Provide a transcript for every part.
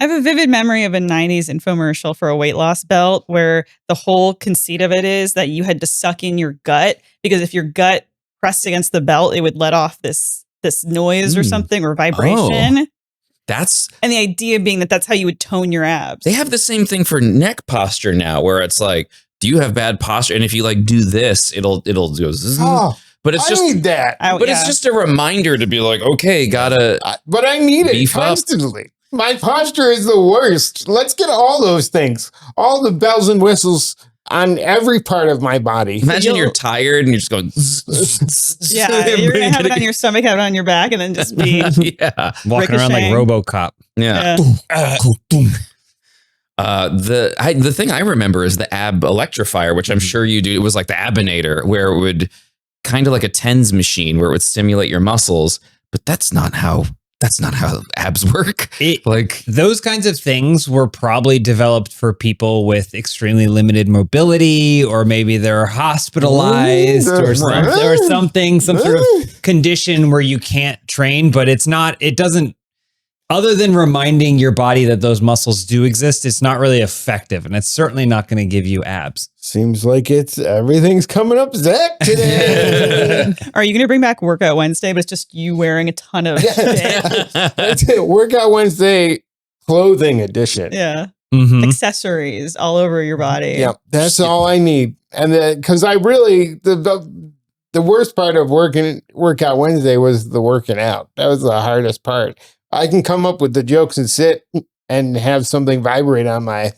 I have a vivid memory of a 90s infomercial for a weight loss belt where the whole conceit of it is that you had to suck in your gut because if your gut pressed against the belt, it would let off this noise or something or vibration. And the idea being that that's how you would tone your abs. They have the same thing for neck posture now where it's like, do you have bad posture? And if you like do this, it'll go zzz. But it's just need that. It's just a reminder to be like, okay, gotta. But I need it constantly. My posture is the worst. Let's get all those things, all the bells and whistles on every part of my body. Imagine you're tired and you're just going. Yeah, you're gonna have it on your stomach, have it on your back, and then just be walking around like RoboCop. Yeah. The thing I remember is the ab electrifier, which I'm sure you do. It was like the Abinator, where it would kind of like a TENS machine where it would stimulate your muscles, but that's not how abs work. Like those kinds of things were probably developed for people with extremely limited mobility, or maybe they're hospitalized or something, some sort of condition where you can't train, but it doesn't, other than reminding your body that those muscles do exist, it's not really effective, and it's certainly not going to give you abs. Seems like everything's coming up Zach today. Are you going to bring back Workout Wednesday, but it's just you wearing a ton of shit? That's it. Workout Wednesday clothing edition. Yeah. Accessories all over your body. Yeah, that's all I need. And because I really, the worst part of Workout Wednesday was the working out. That was the hardest part. I can come up with the jokes and sit and have something vibrate on my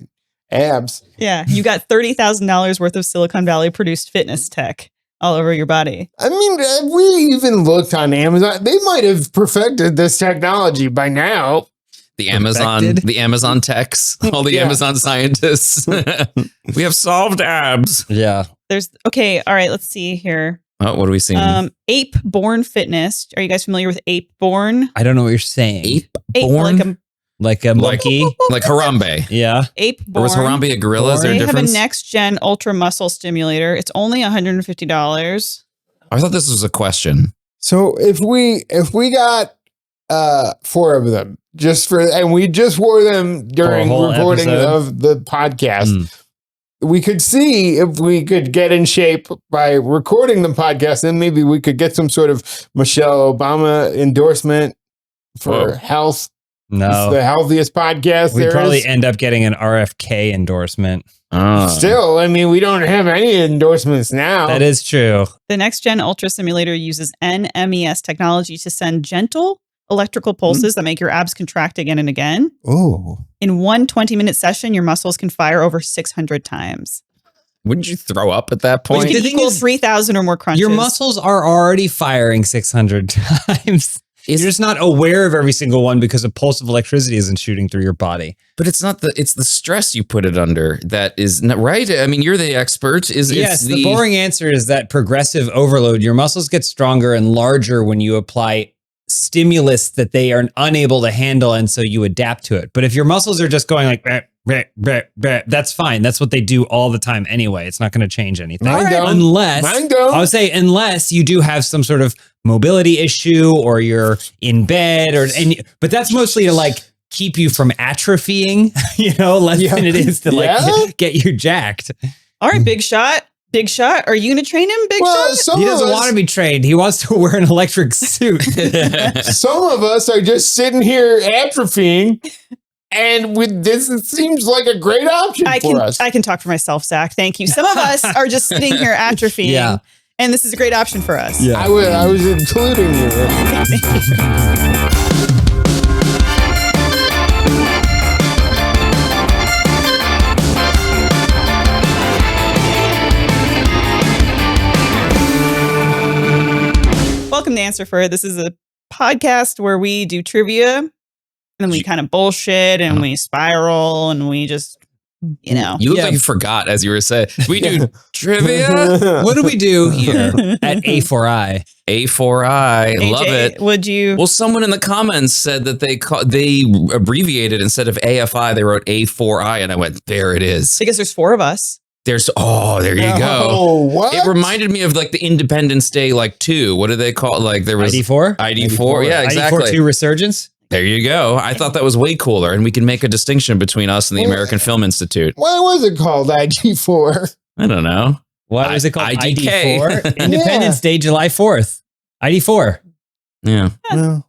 abs. Yeah, you got $30,000 worth of Silicon Valley produced fitness tech all over your body. I mean, if we even looked on Amazon, they might have perfected this technology by now. The Amazon techs, all the Amazon scientists. We have solved abs. Yeah. All right, let's see here. Oh, what are we seeing? Ape-born fitness. Are you guys familiar with Ape-born? I don't know what you're saying. Ape-born? Like a monkey? Like Harambe. Yeah. Ape-born. Or was Harambe a gorilla? Is there a difference? They have a next-gen ultra muscle stimulator. It's only $150. I thought this was a question. So if we got 4 of them, and we just wore them during recording of the podcast, we could see if we could get in shape by recording the podcast, and maybe we could get some sort of Michelle Obama endorsement for health. No. It's the healthiest podcast We'd probably end up getting an RFK endorsement. Still, I mean, we don't have any endorsements now. That is true. The next-gen ultra simulator uses NMES technology to send gentle electrical pulses that make your abs contract again and again. Oh. In one 20-minute session, your muscles can fire over 600 times. Wouldn't you throw up at that point? Which can equal 3,000 or more crunches. Your muscles are already firing 600 times. You're just not aware of every single one because a pulse of electricity isn't shooting through your body. But it's not it's the stress you put it under that is not right. I mean, you're the expert. Yes, the boring answer is that progressive overload. Your muscles get stronger and larger when you apply stimulus that they are unable to handle, and so you adapt to it. But if your muscles are just going like that's fine. That's what they do all the time anyway. It's not going to change anything. Unless you do have some sort of mobility issue, or you're in bed, but that's mostly to like keep you from atrophying, less than it is to get you jacked. All right, Big Shot. Big Shot, are you going to train him, Big Shot? He doesn't want to be trained. He wants to wear an electric suit. Some of us are just sitting here atrophying, and this seems like a great option for us. I can talk for myself, Zach. Thank you. Some of us are just sitting here atrophying, and this is a great option for us. Yeah. I was including you. Welcome to Answer For It. This is a podcast where we do trivia and we kind of bullshit and we spiral and we just, You look like you forgot as you were saying. We do trivia. What do we do here at A4I? A4I. AJ, love it. Would you? Well, someone in the comments said that they abbreviated instead of AFI, they wrote A4I, and I went, there it is. Because there's 4 of us. There you go. Oh, what? It reminded me of like the Independence Day, 2. What do they call it? Like there was ID4? ID4. Yeah, exactly. ID4 2 Resurgence? There you go. I thought that was way cooler, and we can make a distinction between us and the American Film Institute. Why was it called ID4? I don't know. Why was it called IDK? ID4? Independence Day, July 4th. ID4. Yeah. Well,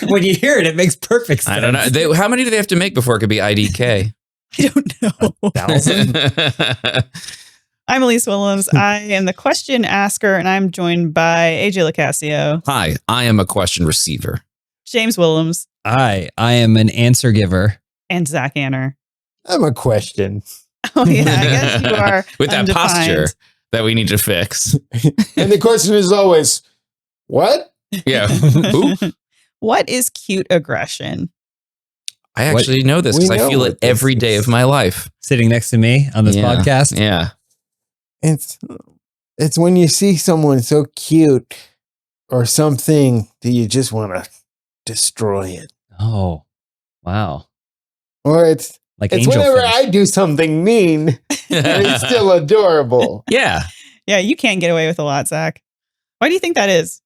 When you hear it, it makes perfect sense. I don't know. How many do they have to make before it could be IDK? I don't know. 1,000? I'm Elyse Willems. I am the question asker, and I'm joined by AJ LoCascio, Hi, I am a question receiver. James Willems, I am an answer giver. and Zach Anner. I'm a question. Oh, yeah, I guess you are. With that undefined. posture that we need to fix. And the question is always, what? Yeah. Who? What is cute aggression? I actually know this because We I know feel what it every this day is. of my life. Sitting next to me on this Yeah. podcast. Yeah. It's when you see someone so cute or something that you just want to destroy it. Oh, wow. Or it's Like it's angel whenever fish. I do something mean and it's still adorable. Yeah. Yeah, you can't get away with a lot, Zach. Why do you think that is?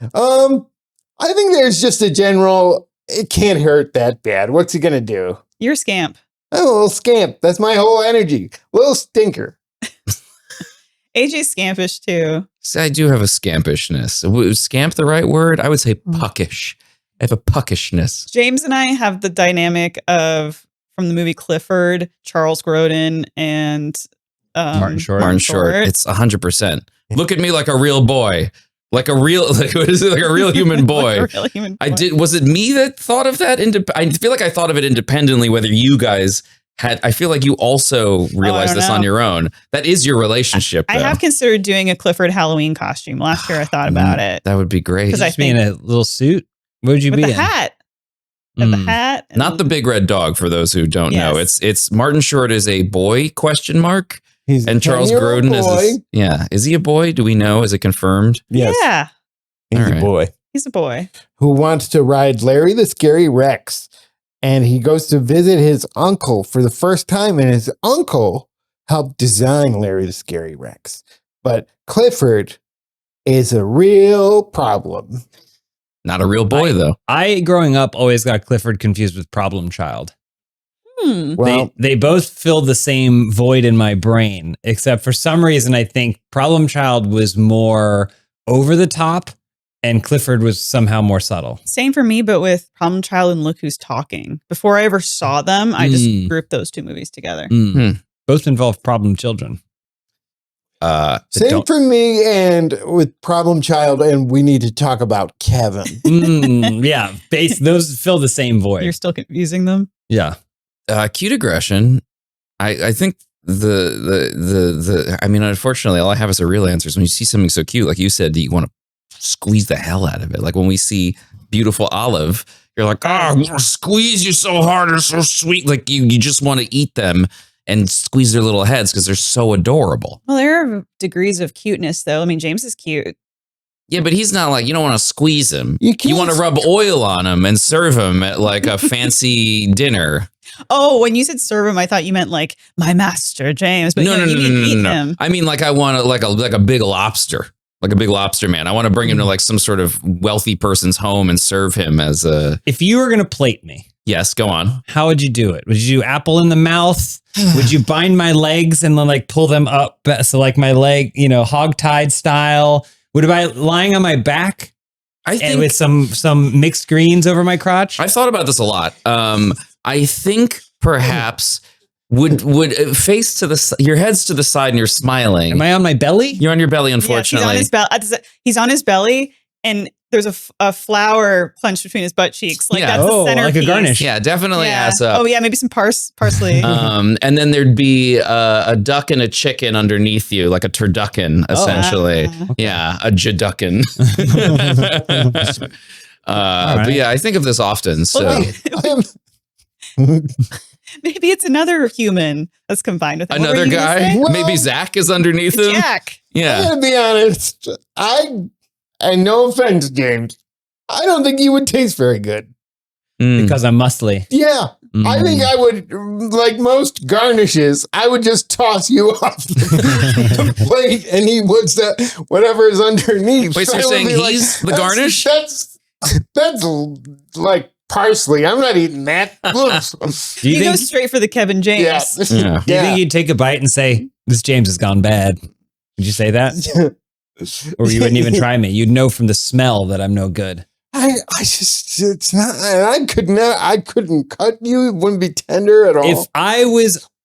I think there's just a general, it can't hurt that bad. What's he gonna do? You're a scamp. I'm a little scamp. That's my whole energy. Little stinker. AJ's scampish too. So I do have a scampishness. Was scamp the right word? I would say puckish. I have a puckishness. James and I have the dynamic of, from the movie Clifford, Charles Grodin and Martin Short. Martin Short. It's 100%. Look at me like a real boy. Like a real, what is it? Like a real human boy. Like a real human boy. Was it me that thought of that? I feel like I thought of it independently, whether you guys had, I feel like you also realized don't this know. on your own. That is your relationship, I though. have considered doing a Clifford Halloween costume. Last year I thought about it. That would be great. Because I Just be in think a little suit. What would you with be the in? hat. And the Mm. hat. and- Not the big red dog, for those who don't know. Yes. It's Martin Short is a boy, question mark. He's And Charles 10-year-old Grodin boy. is he a boy? Do we know? Is it confirmed? Yes, Yeah, he's All a right. boy he's a boy. who wants to ride Larry the Scary Rex. And he goes to visit his uncle for the first time, and his uncle helped design Larry the Scary Rex. But Clifford is a real problem. Not a real boy, though. I, growing up, always got Clifford confused with Problem Child. Well, They both filled the same void in my brain, except for some reason, I think Problem Child was more over the top and Clifford was somehow more subtle. Same for me, but with Problem Child and Look Who's Talking. Before I ever saw them, I just grouped those two movies together. Both involve problem children. same don't- for me and with Problem Child, and we need to talk about Kevin. Yeah, those fill the same void. You're still confusing them? Yeah. Cute aggression. I think the I mean, unfortunately, all I have is a real answer. Is when you see something so cute, like you said, you want to squeeze the hell out of it. Like when we see beautiful Olive, you're like, oh, I'm gonna squeeze you so hard, they're so sweet. Like you just want to eat them and squeeze their little heads because they're so adorable. Well, there are degrees of cuteness, though. I mean, James is cute. Yeah, but he's not like, you don't want to squeeze him. You can't You want to rub oil on him and serve him at like a fancy dinner. Oh, when you said serve him, I thought you meant like my master, James. But you need to eat him. I mean, like I want to like a big lobster, like a big lobster man. I want to bring him to like some sort of wealthy person's home and serve him as a. If you were going to plate me, Yes, go on. how would you do it? Would you do apple in the mouth? Would you bind my legs and then like pull them up? So like my leg, hog-tied style. Would I lying on my back I and think with some mixed greens over my crotch? I've thought about this a lot. I think perhaps would face to your head's to the side and you're smiling. Am I on my belly? You're on your belly, Yes, unfortunately. he's on his belly, and there's a flower clenched between his butt cheeks. Like Yeah. that's the Oh, centerpiece. like a garnish. Yeah, definitely Yeah. ass up. Oh yeah, maybe some parsley. And then there'd be a duck and a chicken underneath you, like a turducken, essentially. Ah. Yeah, a jaducken. right. But yeah, I think of this often. So Well, maybe it's another human that's combined with him. What were another you gonna guy, say? Well, maybe Zach is underneath him. Jack. I Yeah. gotta be honest. And no offense, James, I don't think you would taste very good. Mm. Because I'm muscly. Yeah, I think I would, like most garnishes, I would just toss you off the plate and eat whatever is underneath. Wait, so I you're would saying be he's the "That's- garnish?" That's That's like parsley. I'm not eating that. Do you He think? goes straight for the Kevin James. Yeah. Do you think you'd take a bite and say, "This James has gone bad"? Would you say that, or you wouldn't even try me? You'd know from the smell that I'm no good. I just, it's not, I couldn't cut you. It wouldn't be tender at all.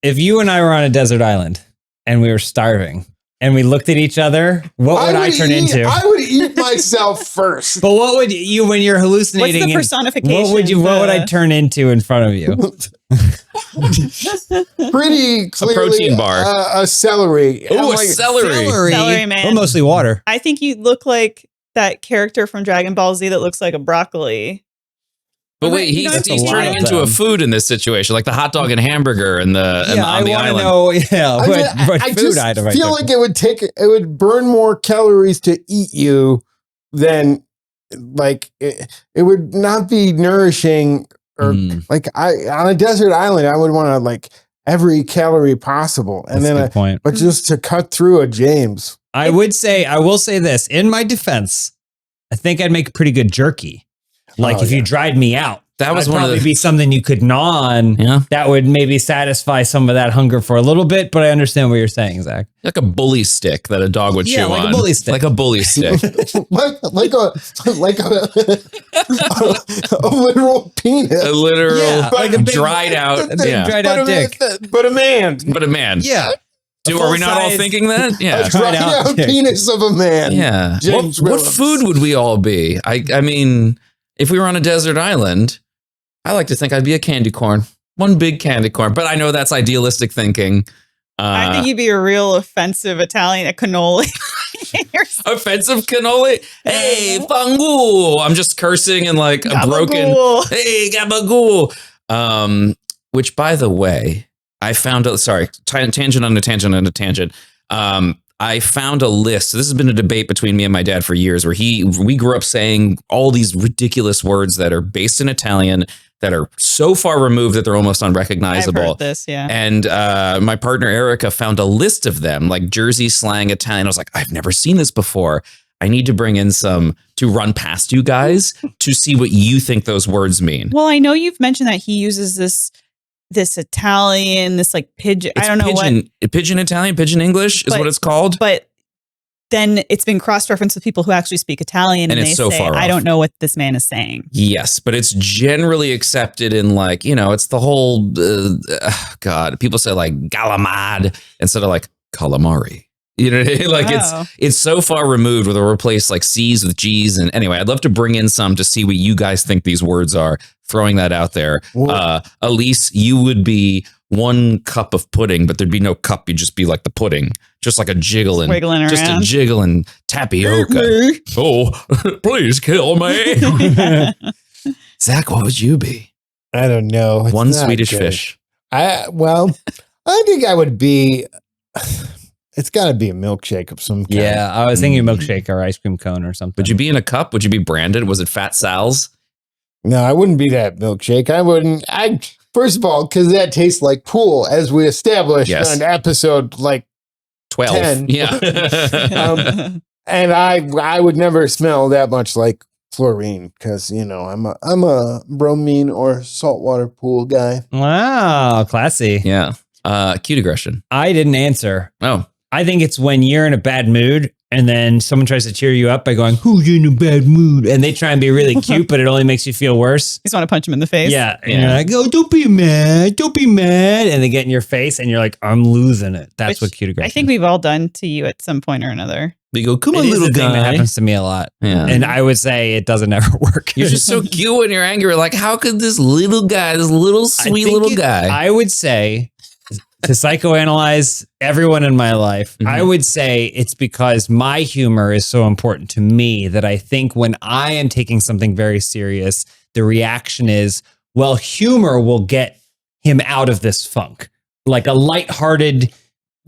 If you and I were on a desert island and we were starving and we looked at each other, what would I turn into? I would eat myself first. But what would you, when you're hallucinating? What's the personification? What would I turn into in front of you? Pretty clearly A protein bar. A celery. Oh, celery. Celery man. Well, mostly water. I think you look like that character from Dragon Ball Z that looks like a broccoli. But wait, You know, he's it's a turning lot into of a them. food in this situation, like the hot dog and hamburger and the and I on the want to island. know. What I food just item? I feel took. like it would burn more calories to eat you than like it would not be nourishing or like on a desert island. I would want to like every calorie possible, and That's a then good point. but just to cut through a James. I will say this in my defense. I think I'd make pretty good jerky. Like if you dried me out, That was that'd one of probably the be something you could gnaw on. Yeah. That would maybe satisfy some of that hunger for a little bit. But I understand what you're saying, Zach. like a bully stick that a dog would chew like on. a bully stick. Like a bully stick. like a literal penis. A literal Yeah, like a big- dried out. Yeah. dried out dick. But a man. But a man. Yeah. Are we not all full-size- thinking that? Yeah. Dried Dried out out dick. penis of a man. Yeah. James What Willems. food would we all be? I mean, if we were on a desert island, I like to think I'd be a candy corn. One big candy corn. But I know that's idealistic thinking. I think you'd be a real offensive Italian, a cannoli. Offensive cannoli. Hey, fangu. I'm just cursing and like a broken. Gabagool. Hey, gabagool. Which, by the way, I found out. Sorry, tangent on a tangent on a tangent. I found a list. So this has been a debate between me and my dad for years, where we grew up saying all these ridiculous words that are based in Italian that are so far removed that they're almost unrecognizable. I've heard this, yeah. And my partner Erica found a list of them, like Jersey slang Italian. I was like, I've never seen this before. I need to bring in some to run past you guys to see what you think those words mean. Well, I know you've mentioned that he uses this Italian, this like pigeon. It's I don't know pigeon, Pigeon Italian, pigeon English is But- what it's called. but then it's been cross-referenced with people who actually speak Italian, And and it's they so say, far "I off. don't know what this man is saying." Yes, but it's generally accepted in like, it's the whole, God, people say like galamad instead of like calamari. You know what I mean? Like Oh. it's so far removed where they'll replace like C's with G's. And anyway, I'd love to bring in some to see what you guys think these words are. Throwing that out there. Elyse, you would be one cup of pudding, but there'd be no cup. You'd just be like the pudding, just like a jiggling, Wiggling just a around. jiggling tapioca. Oh, please kill me. Zach, what would you be? I don't know. It's One not Swedish good. fish. I think I would be. It's got to be a milkshake of some kind. Yeah, I was thinking milkshake or ice cream cone or something. Would you be in a cup? Would you be branded? Was it Fat Sal's? No, I wouldn't be that milkshake. I wouldn't. First of all, because that tastes like pool, as we established Yes. on episode like 12. 10. Yeah. And I would never smell that much like fluorine because I'm a bromine or saltwater pool guy. Wow, classy. Yeah. Cute aggression. I didn't answer. Oh. I think it's when you're in a bad mood and then someone tries to cheer you up by going, "Who's in a bad mood?" And they try and be really cute, but it only makes you feel worse. Just want to punch him in the face. Yeah. And you're like, "Oh, don't be mad. Don't be mad." And they get in your face and you're like, "I'm losing it." That's Which what cute aggression I think we've all done to you at some point or another. We go, come It on, is little a thing that guy. happens to me a lot. Yeah. And I would say it doesn't ever work. You're just so cute when you're angry. Like, how could this little guy, this little sweet think little guy? I would say to psychoanalyze everyone in my life, I would say it's because my humor is so important to me that I think when I am taking something very serious, the reaction is, well, humor will get him out of this funk. Like a lighthearted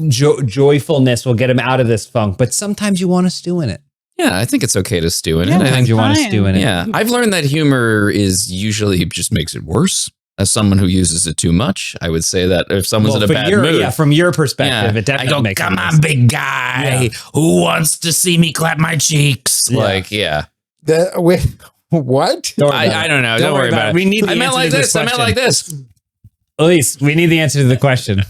joyfulness will get him out of this funk. But sometimes you want to stew in it. Yeah, I think it's okay to stew in Yeah, it. I Sometimes think, you want to fine. stew in it. yeah, I've learned that humor is usually just makes it worse. As someone who uses it too much, I would say that if someone's in a bad mood, Yeah, from your perspective, it I definitely go, makes come sense. on, big guy, Yeah. who wants to see me clap my cheeks? Yeah. Like, yeah, What? I don't know. Don't worry about it. We need the I meant answer like to this. I meant like this. Elyse, we need the answer to the question.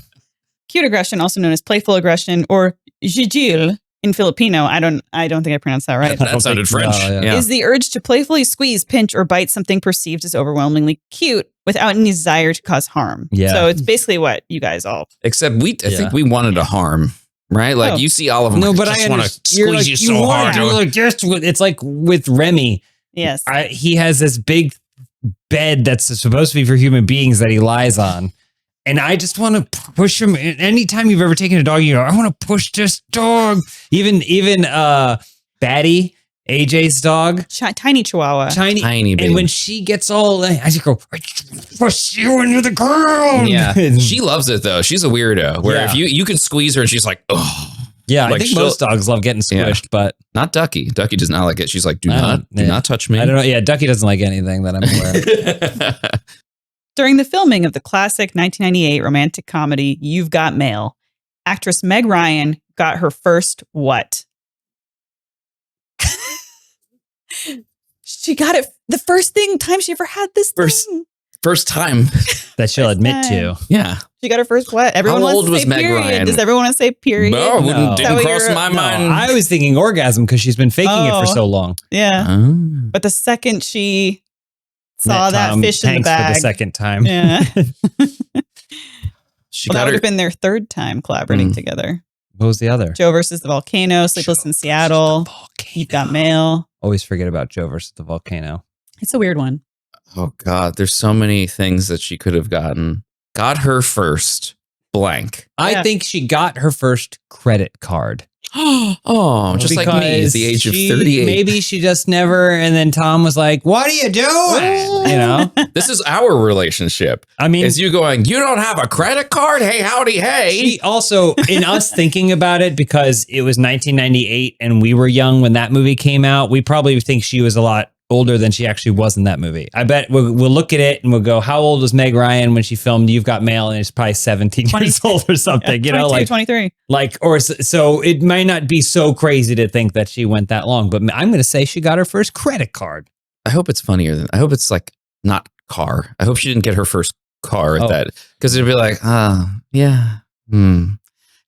Cute aggression, also known as playful aggression or gigil in Filipino. I don't think I pronounced that right. That sounded French. Yeah. Is the urge to playfully squeeze, pinch, or bite something perceived as overwhelmingly cute without any desire to cause harm. Yeah. So it's basically what you guys all. Except I think we wanted to harm, right? Like you see all of them. No, but I I want to squeeze you so hard. It's like with Remy. Yes. He has this big bed that's supposed to be for human beings that he lies on. And I just want to push him. Anytime you've ever taken a dog, you go, I want to push this dog. Even Batty, AJ's dog. Tiny Chihuahua. Tiny baby. And when she gets all, I just go, I just push you into the ground. Yeah. She loves it though. She's a weirdo where if you can squeeze her and she's like, oh. Yeah, like I think most dogs love getting squished, but not Ducky. Ducky does not like it. She's like, do not touch me. I don't know. Yeah, Ducky doesn't like anything that I'm aware of. During the filming of the classic 1998 romantic comedy, You've Got Mail, actress Meg Ryan got her first what? She got it the first time she ever had this thing. First time that she'll admit to. Yeah. She got her first what? Everyone How wants old to was say Meg period. Ryan? Does everyone want to say period? No, didn't cross my mind. I was thinking orgasm because she's been faking it for so long. Yeah. Oh. But the second she saw that Tom fish in the Hanks bag. for the second time. Yeah. That would her have been their third time collaborating together. What was the other? Joe versus the Volcano, Sleepless in Seattle, You've Got Mail. Always forget about Joe versus the Volcano. It's a weird one. Oh God, there's so many things that she could have gotten. Got her first blank. I think she got her first credit card. Oh, just like me at the age of 38. Maybe she just never, and then Tom was like, what are you doing? You know? This is our relationship. I mean, is you going, you don't have a credit card? Hey, howdy, hey. She also, in us thinking about it, because it was 1998 and we were young when that movie came out, we probably think she was a lot older than she actually was in that movie. I bet we'll look at it and we'll go, how old was Meg Ryan when she filmed You've Got Mail? And it's probably 17 years old or something, you know, like 23. Like, or so it might not be so crazy to think that she went that long, but I'm going to say she got her first credit card. I hope it's funnier than, I hope it's like not car. I hope she didn't get her first car at that, because it'd be like,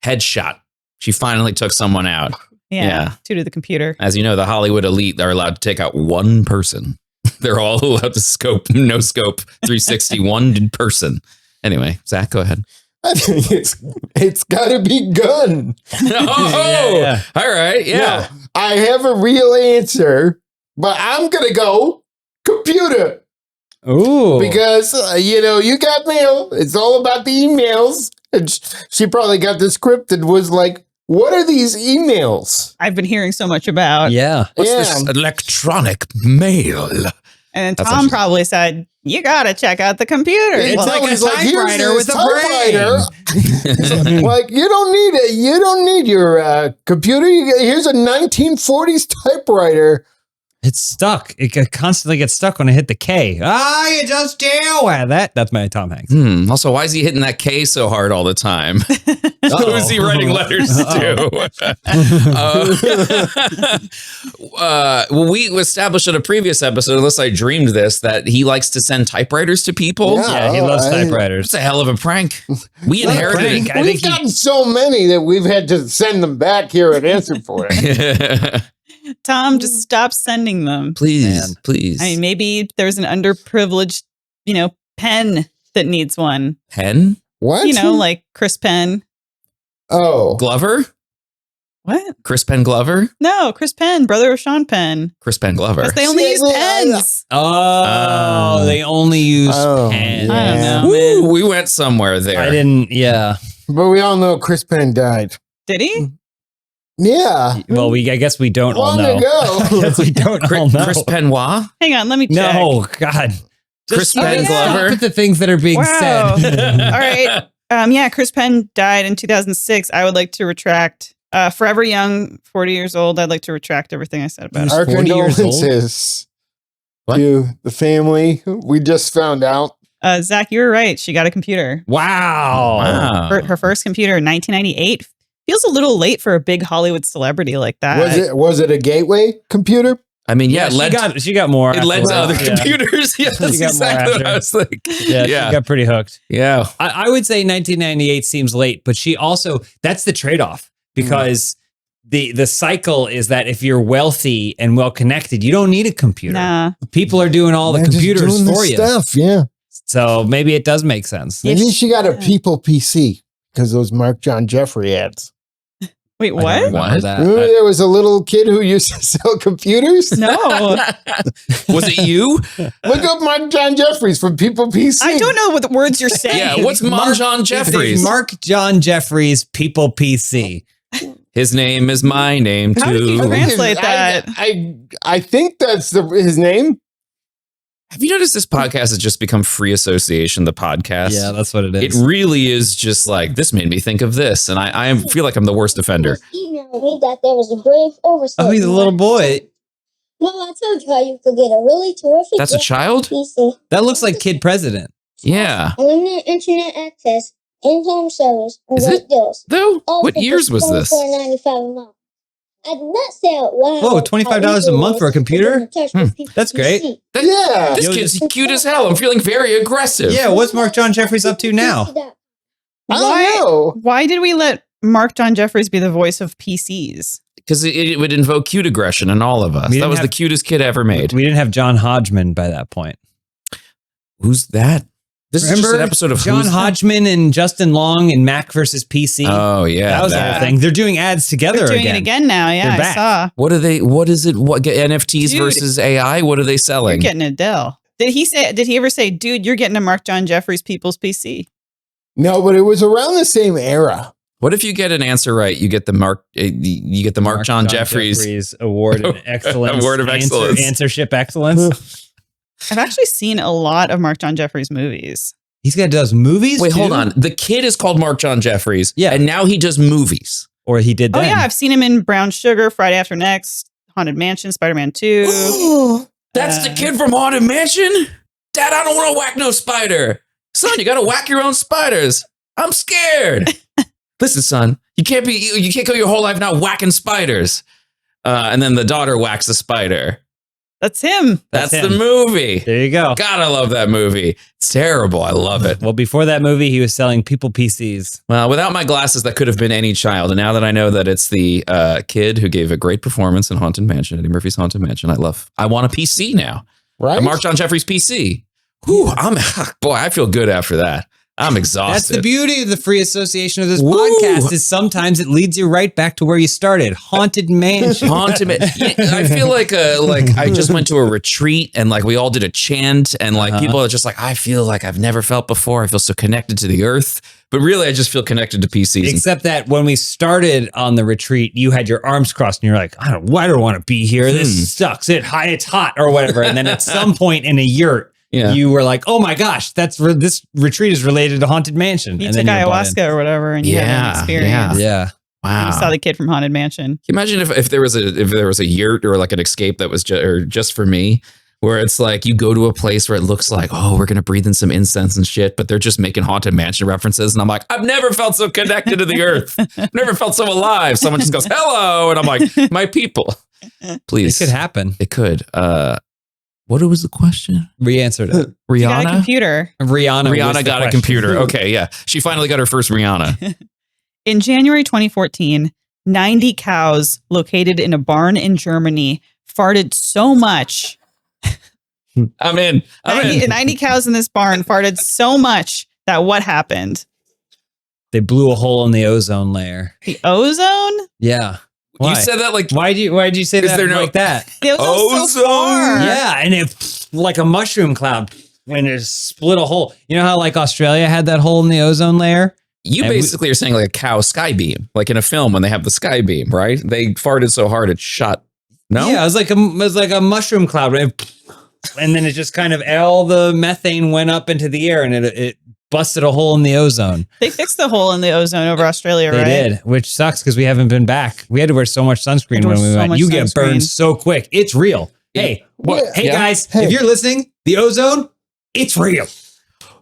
headshot. She finally took someone out. Yeah. Two to the computer. As you know, the Hollywood elite are allowed to take out one person. They're all allowed to no scope, 360, one person. Anyway, Zach, go ahead. I think it's got to be gun. All right. Yeah. No, I have a real answer, but I'm going to go computer. Ooh. Because, you got mail. It's all about the emails. And she probably got the script and was like, what are these emails? I've been hearing so much about. Yeah. What's this electronic mail? And Tom probably said, you got to check out the computer. It's like a typewriter with a brain. Like, you don't need it. You don't need your computer. Here's a 1940s typewriter. It's stuck. It constantly gets stuck when I hit the K. You just deal with that. That's my Tom Hanks. Also, why is he hitting that K so hard all the time? Who is he writing letters to? Well, we established in a previous episode, unless I dreamed this, that he likes to send typewriters to people. Yeah, he loves typewriters. It's a hell of a prank. We inherited it. We've gotten so many that we've had to send them back here and answer for it. Tom, just stop sending them. Please, please. I mean, maybe there's an underprivileged, pen that needs one. Pen? What? Like Chris Penn. Oh. Glover? What? Chris Penn Glover? No, Chris Penn, brother of Sean Penn. Chris Penn Glover. Because they only use pens. They only use pens. I don't know, man. We went somewhere there. I didn't, But we all know Chris Penn died. Did he? Yeah. Well, I guess we don't all know. Long ago. I guess we don't all know. Chris Benoit? Hang on, let me check. No, God. Chris Penn Glover? Stop at the things that are being said. All right. Chris Penn died in 2006. I would like to retract. Forever young, 40 years old. I'd like to retract everything I said about him. Our 40 years old? condolences What? to the family. We just found out. Zach, you were right. She got a computer. Wow. Her first computer in 1998. Feels a little late for a big Hollywood celebrity like that. Was it a gateway computer? I mean, yeah, she got more. It led to other afterwards. computers. Yeah, that's exactly what I was thinking. Yeah, she got pretty hooked. Yeah. I would say 1998 seems late, but she also, that's the trade-off because the cycle is that if you're wealthy and well-connected, you don't need a computer. Nah. People are doing all the computers for you. Stuff, yeah. So maybe it does make sense. Maybe she got a People PC because those Mark John Jeffrey ads. Wait, what? Remember there was a little kid who used to sell computers? No. Was it you? Look up Mark John Jeffries from People PC. I don't know what the words you're saying. Yeah, what's Mark John Jeffries? Mark John Jeffries People PC. His name is my name How did you too. translate that? I think that's his name. Have you noticed this podcast has just become free association, the podcast? Yeah, that's what it is. It really is just like, this made me think of this. And I feel like I'm the worst offender. Emailed me that there was a grave oversight. Oh, he's a little boy. Well, I told you how you could get a really terrific. That's a child? PC. That looks like Kid President. Yeah. Unlimited internet access, in-home service, and Is great it? deals. Though? All What for years was this? $24.95 a month. I did not say out loud. Whoa, $25 a month for a computer? That's great. Yeah. This kid's cute as hell. I'm feeling very aggressive. Yeah, what's Mark John Jeffries up to now? I don't know. Why did we let Mark John Jeffries be the voice of PCs? Because it would invoke cute aggression in all of us. We That didn't was the have- cutest kid ever made. We didn't have John Hodgman by that point. Who's that? This is just an episode of John Who's That? Hodgman and Justin Long and Mac versus PC? Oh, yeah. that was the whole thing. They're doing ads together They're doing again. it again now. Yeah, They're I back. saw. What is it? What NFTs Dude. versus AI? What are they You're selling? getting Adele. Did he ever say, dude, you're getting a Mark John Jeffries People's PC? No, but it was around the same era. What if you get an answer right? You get the Mark John Jeffries Award in Excellence. Award of Excellence. Answership Excellence. I've actually seen a lot of Mark John Jeffries movies. He's got does movies. Wait, too? hold on. The kid is called Mark John Jeffries. Yeah. And now he does movies. Or he did Oh, that. yeah. I've seen him in Brown Sugar, Friday After Next, Haunted Mansion, Spider-Man 2. That's the kid from Haunted Mansion? Dad, I don't want to whack no spider. Son, you got to whack your own spiders. I'm scared. Listen, son, you can't go your whole life not whacking spiders. And then the daughter whacks the spider. That's him. That's him. the movie. There you go. God, I love that movie. It's terrible. I love it. Well, before that movie, he was selling People PCs. Well, without my glasses, that could have been any child. And now that I know that it's the kid who gave a great performance in Haunted Mansion, Eddie Murphy's Haunted Mansion, I want a PC now. Right? A Mark John Jeffries PC. Whew, boy, I feel good after that. I'm exhausted. That's the beauty of the free association of this Woo. podcast is sometimes it leads you right back to where you started. Haunted Mansion. Haunted Mansion. I feel like I just went to a retreat and like we all did a chant and like people are just like, I feel like I've never felt before. I feel so connected to the earth. But really, I just feel connected to PCs. Except that when we started on the retreat, you had your arms crossed and you're like, I don't want to be here. This sucks. It's hot or whatever. And then at some point in a yurt, you were like, oh my gosh, this retreat is related to Haunted Mansion. You and took then you bought ayahuasca or whatever and you had an experience. Yeah. Wow. You saw the kid from Haunted Mansion. Can you imagine if there was a yurt or like an escape that was just for me, where it's like you go to a place where it looks like, oh, we're gonna breathe in some incense and shit, but they're just making Haunted Mansion references, and I'm like, I've never felt so connected to the earth, never felt so alive. Someone just goes hello, and I'm like, my people, please. It could happen. It could. What was the question? We answered it. You got a Rihanna. computer. Rihanna Got a computer. Okay, yeah, she finally got her first Rihanna. In January 2014, 90 cows located in a barn in Germany farted so much. I'm in. 90 cows in this barn farted so much that what happened? They blew a hole in the ozone layer. The ozone? Yeah. Why? You said that like why'd you say that like that? The ozone's so Ozone? far. Yeah, and it like a mushroom cloud when it split a hole. You know how like Australia had that hole in the ozone layer? you basically are saying like a cow sky beam, like in a film when they have the sky beam, right? They farted so hard it shot. No, Yeah, it was like a mushroom cloud, right? And then it just kind of all the methane went up into the air, and it busted a hole in the ozone. They fixed the hole in the ozone over Australia, They right? did, which sucks because we haven't been back. We had to wear so much sunscreen when we went. You get burned so quick. It's real. Hey, What? hey Yeah. guys, Hey. if you're listening, the ozone, it's real.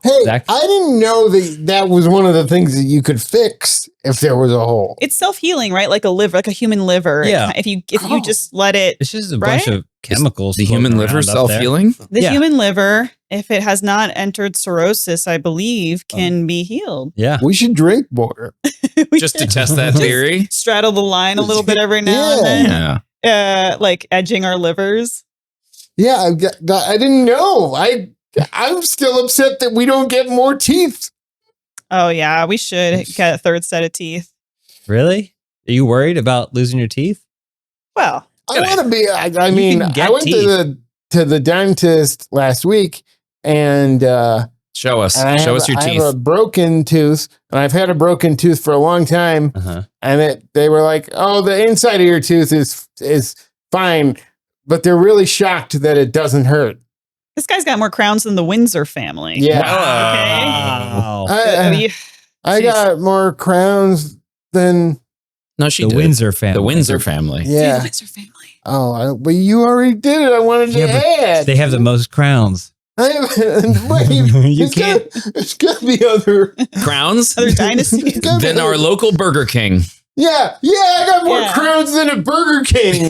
Hey, Zach? I didn't know that was one of the things that you could fix if there was a hole. It's self-healing, right? Like a liver, like a human liver. Yeah. If you just let it, It's just a Right? bunch of chemicals. The human floating liver around up there. self-healing? the Yeah. human liver, if it has not entered cirrhosis, I believe, can be healed. Yeah. We should drink more. We Just to should test that theory? straddle the line a little bit every now and then. Yeah. Like edging our livers. Yeah, I didn't know. I'm still upset that we don't get more teeth. Oh yeah, we should get a third set of teeth. Really? Are you worried about losing your teeth? Well, I want to be. I mean, can get I went to the dentist last week, and Show us. and Show us your I teeth. have a broken tooth, and I've had a broken tooth for a long time. Uh-huh. And they were like, "Oh, the inside of your tooth is fine," but they're really shocked that it doesn't hurt. this guy's got more crowns than the Windsor family. Yeah, Wow. I Jeez. got more crowns than No, she The did. Windsor family. The Windsor family. The yeah. Windsor family. Oh, but you already did it. I wanted to Yeah, but add. They have the most crowns. Wait, You can't. There's got to be other. Crowns? Other dynasties. There's gotta be Then our other- local Burger King. Yeah, I got more Yeah. crowns than a Burger King.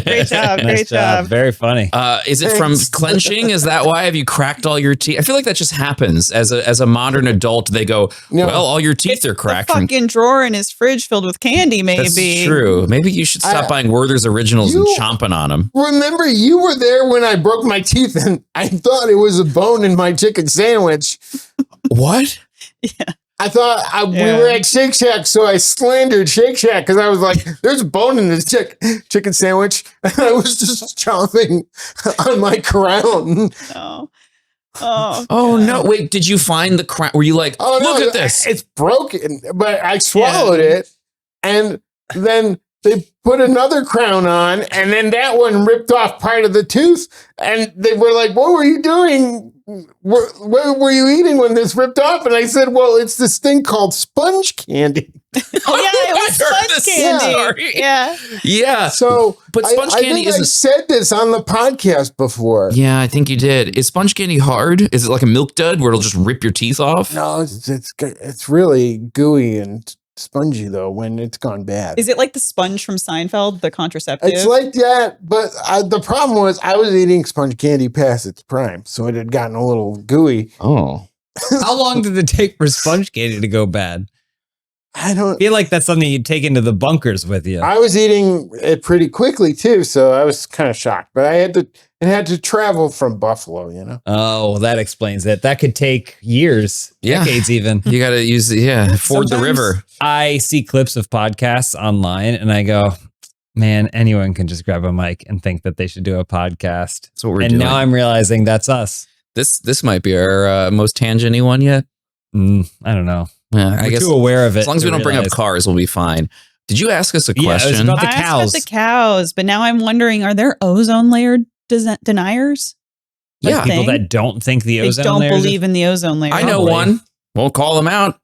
Great job. Nice Great job. Very funny. Is it from Thanks. clenching? Is that why? Have you cracked all your teeth? I feel like that just happens as a modern adult. They go, No. well, all your teeth It's are the cracked. From fucking drawer in his fridge filled with candy, maybe. That's true. Maybe you should stop I- buying Werther's Originals and You- chomping on them. Remember, you were there when I broke my teeth, and I thought it was a bone in my chicken sandwich. What? I thought we Yeah. were at Shake Shack, so I slandered Shake Shack because I was like, "There's a bone in this chicken sandwich," and I was just chomping on my crown. Oh. Oh. Oh no! Wait, did you find the crown? Were you like, Oh no, look at this? It's broken, but I swallowed it, and then they put another crown on, and then that one ripped off part of the tooth, and they were like, "What were you doing? What were you eating when this ripped off?" And I said, "Well, it's this thing called sponge candy." Oh, yeah, it was I heard sponge this candy. story. Yeah. Yeah. So, But sponge I candy think I isn't- said this on the podcast before. Yeah, I think you did. Is sponge candy hard? Is it like a milk dud where it'll just rip your teeth off? No, it's really gooey and spongy though when it's gone bad. Is it like the sponge from Seinfeld, the contraceptive? It's like that, but the problem was I was eating sponge candy past its prime, so it had gotten a little gooey. Oh. How long did it take for sponge candy to go bad? I I don't. feel like that's something you'd take into the bunkers with you. I was eating it pretty quickly too, so I was kind of shocked. But it had to travel from Buffalo, you know. Oh, well, that explains it. That could take years, Yeah. decades even. You got to use ford the Sometimes river. I see clips of podcasts online and I go, man, anyone can just grab a mic and think that they should do a podcast. That's what we're And doing. now I'm realizing that's us. This might be our most tangent-y one yet. I don't know. Yeah, I We're guess too aware of it. as long as we to don't bring up realize. cars, we'll be fine. Did you ask us a Yeah, it was question? about the I asked cows. about the cows, but now I'm wondering, are there ozone layer deniers? Yeah. Thing? People that don't think the They ozone don't layers are- believe in the ozone layer. I know Probably. one. Won't call him out.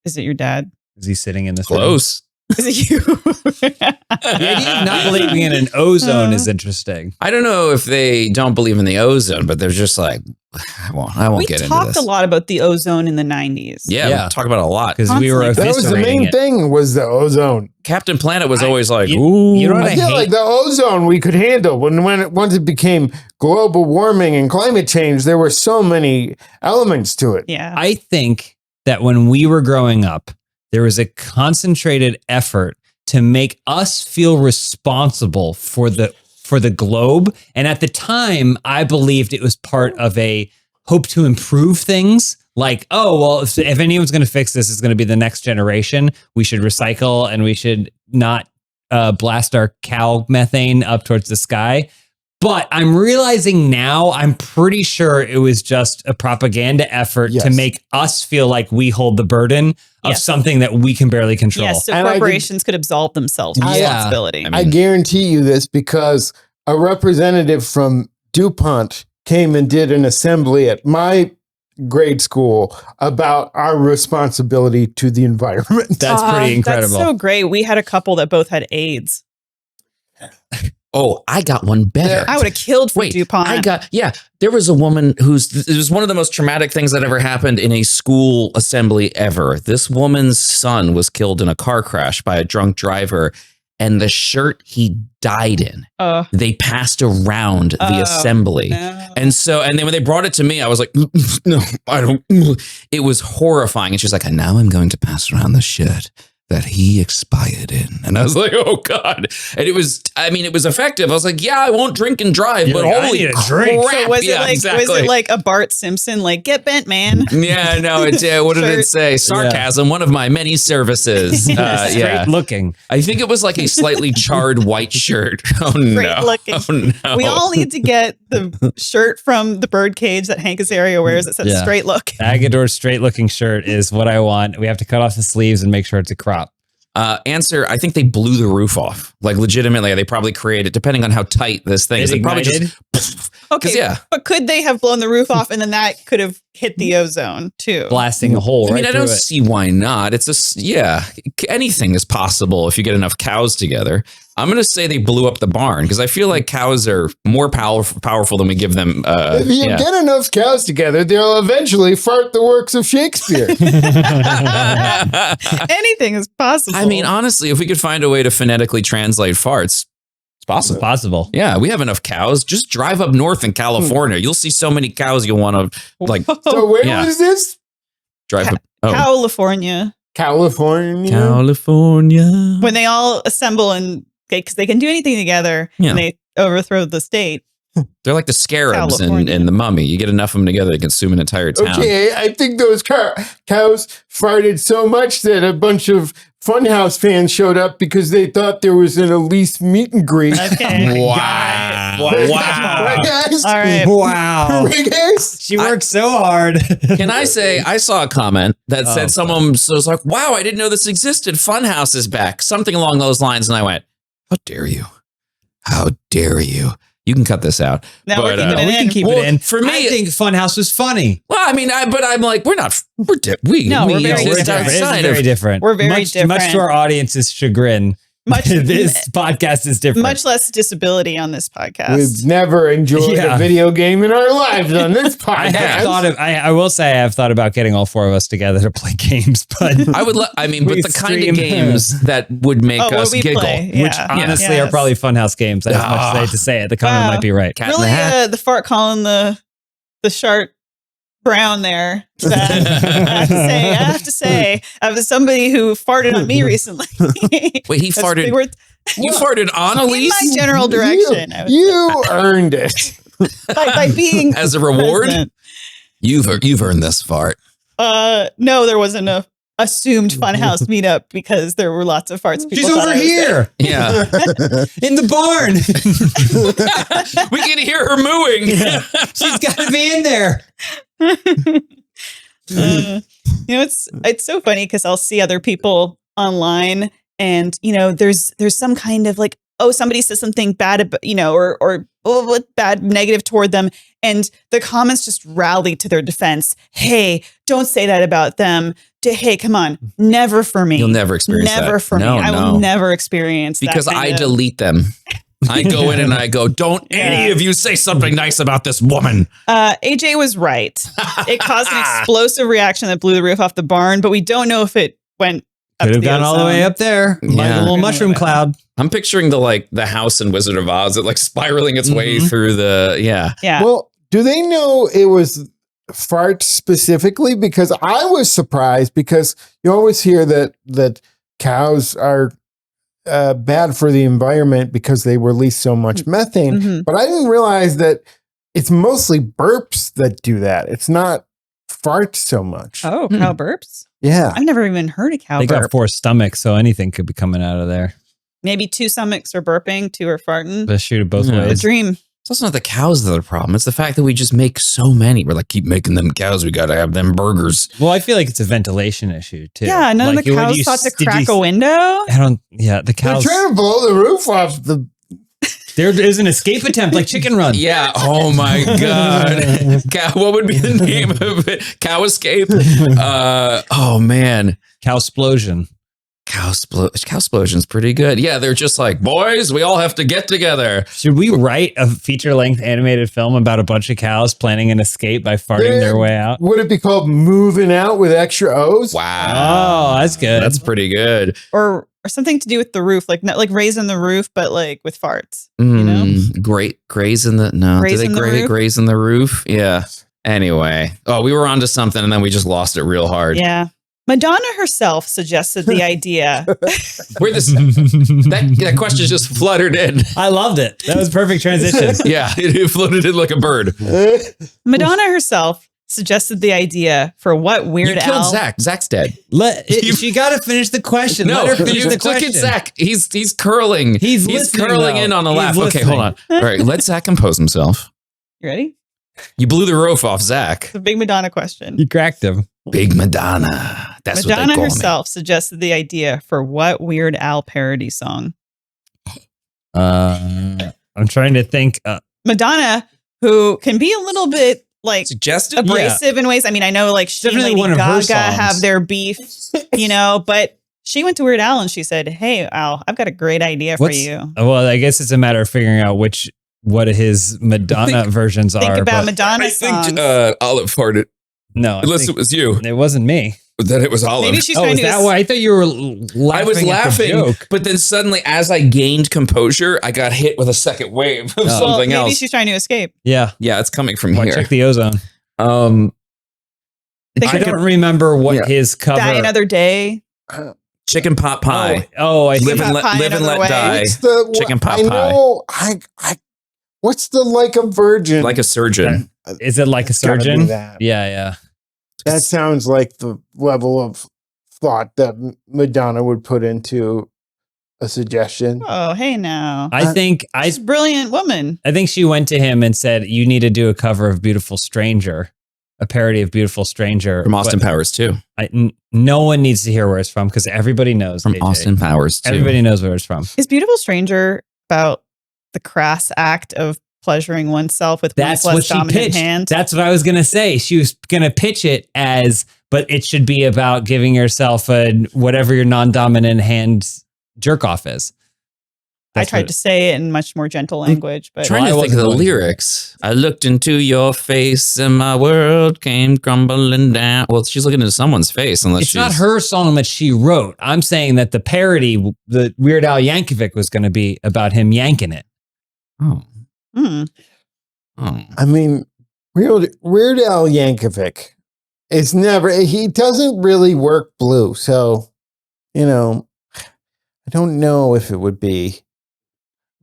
Is it your dad? Is he sitting in this room? Close. Is it you? The idea of not believing in an ozone is interesting. I don't know if they don't believe in the ozone, but they're just like, I won't We get into talked this. a lot about the ozone in the 90s. Yeah, Yeah. we talk about it a lot. Because we were Constantly. That was the eviscerating main it. thing was the ozone. Captain Planet was always like, you- ooh. you know what I feel hate- like the ozone we could handle once it became global warming and climate change. There were so many elements to it. Yeah. I think that when we were growing up, there was a concentrated effort to make us feel responsible for the globe. And at the time, I believed it was part of a hope to improve things. Like, oh, well, if anyone's going to fix this, it's going to be the next generation. We should recycle and we should not blast our cow methane up towards the sky. But I'm realizing now, I'm pretty sure it was just a propaganda effort Yes. to make us feel like we hold the burden of Yes. something that we can barely control. Yes, so And I corporations could absolve themselves of Yeah. responsibility. I mean- I guarantee you this because a representative from DuPont came and did an assembly at my grade school about our responsibility to the environment. That's pretty incredible. That's so great. We had a couple that both had AIDS. Oh, I got one better. I would have killed for Wait, DuPont. there was a woman it was one of the most traumatic things that ever happened in a school assembly ever. This woman's son was killed in a car crash by a drunk driver, and the shirt he died in, they passed around the assembly. No. And then when they brought it to me, I was like, no, I don't. It was horrifying. And she's like, and now I'm going to pass around the shirt that he expired in. And I was like, oh God. And it was effective. I was like, yeah, I won't drink and drive, but holy crap. So was Yeah, was it like a Bart Simpson, like, get bent, man? Yeah, no, what did it say? Sarcasm, one of my many services. Straight looking. I think it was like a slightly charred white shirt. Oh, Great looking. Oh, no. We all need to get the shirt from the Birdcage that Hank Azaria wears that says straight look. Agador's straight looking shirt is what I want. We have to cut off the sleeves and make sure it's a crop. Answer, I think they blew the roof off. Like legitimately, they probably created, depending on how tight this thing is, they probably just okay, but could they have blown the roof off and then that could have hit the ozone too? Blasting a hole. I mean, I don't see why not. It's anything is possible if you get enough cows together. I'm going to say they blew up the barn because I feel like cows are more powerful than we give them. If you get enough cows together, they'll eventually fart the works of Shakespeare. Anything is possible. I mean, honestly, if we could find a way to phonetically translate farts, it's possible. Possible. Yeah, we have enough cows. Just drive up north in California. You'll see so many cows you'll want to like. So where was this? Drive up. California. California. When they all assemble and because they can do anything together and they overthrow the state. They're like the scarabs in The Mummy. You get enough of them together, they consume an entire town. Okay, I think those cows farted so much that a bunch of Funhouse fans showed up because they thought there was an Elyse meet and greet. Okay. Wow. Right, guys? All right. Wow. Right, guys? She worked so hard. Can I say, I saw a comment that said someone was like, wow, I didn't know this existed. Funhouse is back. Something along those lines. And I went, how dare you? How dare you? You can cut this out. No, but, we can keep it in. For me, I think Funhouse was funny. Well, I mean, I'm like, we're very different. We're very different. Much to our audience's chagrin. This podcast is different. Much less disability on this podcast. We've never enjoyed a video game in our lives on this podcast. I will say I have thought about getting all four of us together to play games, but I would. But the kind of games that would make us giggle, which honestly are probably Funhouse games. I have much to say to say it. The comment might be right. Cat in the Hat. The fart calling the shark brown there. I have to say, I was somebody who farted on me recently. Wait, he farted. You farted on Elyse? In my general direction. You earned it by being as a reward. Present. You've earned this fart. No, there wasn't a assumed Funhouse meetup because there were lots of farts. She's over here. Yeah, in the barn. We can hear her mooing. Yeah. She's got to be in there. It's so funny because I'll see other people online and there's some kind of like, oh, somebody says something bad about, or bad negative toward them, and the comments just rally to their defense. Hey, don't say that about them. Hey, come on, never for me. You'll never experience that. Never for me. I will never experience because I delete them. I go in and I go, don't any of you say something nice about this woman. AJ was right. It caused an explosive reaction that blew the roof off the barn, but we don't know if it went up. Could have gone all the way up there. Like a little mushroom cloud. I'm picturing the house in Wizard of Oz, it like spiraling its way through the, Yeah. Well, do they know it was fart specifically? Because I was surprised because you always hear that cows are bad for the environment because they release so much methane. But I didn't realize that it's mostly burps that do that. It's not farts so much. Oh, cow burps? Yeah. I've never even heard a cow burp. They got 4 stomachs, so anything could be coming out of there. Maybe 2 stomachs are burping, 2 are farting. Let's shoot it both ways. A dream. It's also not the cows that are the problem. It's the fact that we just make so many. We're like, keep making them cows. We got to have them burgers. Well, I feel like it's a ventilation issue too. Yeah, none of the cows thought to crack a window. The cows. They're trying to blow the roof off the. There is an escape attempt like Chicken Run. Yeah. Oh my God. What would be the name of it? Cow Escape. Oh man. Cowsplosion. Cowsplosion's pretty good. Yeah, they're just like, boys, we all have to get together. Should we write a feature-length animated film about a bunch of cows planning an escape by farting their way out? Would it be called Moving Out with extra O's? Wow. Oh, that's good. That's pretty good. Or something to do with the roof, like not like raising the roof, but like with farts. You know, Graze in the no. Graze Did in they the roof? graze in the roof? Yeah. Anyway, we were onto something, and then we just lost it real hard. yeah. Madonna herself suggested the idea. Where that question just fluttered in. I loved it. That was perfect transition. Yeah, it floated in like a bird. Madonna herself suggested the idea for what Weird You killed Al. Zach. Zach's dead. She got to finish the question. No, Let her finish you the took question. it, Zach. He's curling. He's listening, curling though. in on the He's laugh. Okay, listening. hold on. All right, let Zach compose himself. You ready? You blew the roof off, Zach. The big Madonna question. You cracked him. Big Madonna. That's what Madonna they call herself suggested the idea for what Weird Al parody song? I'm trying to think. Madonna, who can be a little bit like Suggested? abrasive in ways. I mean, I know like she and Definitely Lady one of her Gaga songs. have their beef, but she went to Weird Al and she said, "Hey, Al, I've got a great idea for you. Well, I guess it's a matter of figuring out what his Madonna versions Think are. about but Madonna I songs." think Olive farted. no, Unless it was you. it wasn't me. That it was Olive. Maybe she's Oh, trying is to. that why? I thought you were laughing. I was at the laughing, joke. but then suddenly, as I gained composure, I got hit with a second wave of well, something maybe else. she's trying to escape. Yeah. Yeah, it's coming from Well, here. check the ozone. Um, Think I I could don't remember what Yeah. his cover. die another day. chicken pot pie. Oh, I Chicken think Live and pot pie live and another let way. die. What's the Chicken pot I know. What's the like a virgin? Like a surgeon. is it like a It's gotta be surgeon? that. Yeah. That sounds like the level of thought that Madonna would put into a suggestion. Oh, hey now. I think She's a brilliant woman. I think she went to him and said, "You need to do a cover of Beautiful Stranger, a parody of Beautiful Stranger From Austin But Powers too. no one needs to hear where it's from because everybody knows. From AJ. Austin Powers too. Everybody knows where it's from. Is Beautiful Stranger about the crass act of pleasuring oneself with That's one's what less she dominant pitched. hand? That's what I was gonna say. She was gonna pitch it as, but it should be about giving yourself a whatever your non-dominant hand jerk off is. I tried to say it in much more gentle language, but Trying Well, to I think of the wasn't going to. lyrics. I looked into your face and my world came crumbling down. Well, she's looking into someone's face unless It's she's not her song that she wrote. I'm saying that the parody, the Weird Al Yankovic, was going to be about him yanking it. Oh. Hmm. Oh. I mean, Weird Al Yankovic is never, he doesn't really work blue. So, I don't know if it would be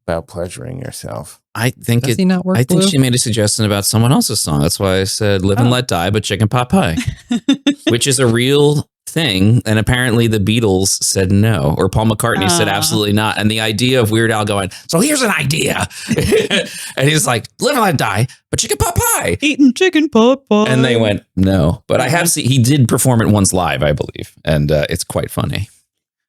about pleasuring yourself. I think Does he not work I think blue? she made a suggestion about someone else's song. That's why I said "Live and Oh. Let Die," but chicken pot pie, which is a real thing. And apparently, the Beatles said no, or Paul McCartney said absolutely not. And the idea of Weird Al going, "So here's an idea," and he's like, "Live and let die," but chicken pot pie. Eating chicken pot pie. And they went no. But I have seen he did perform it once live, I believe, and it's quite funny.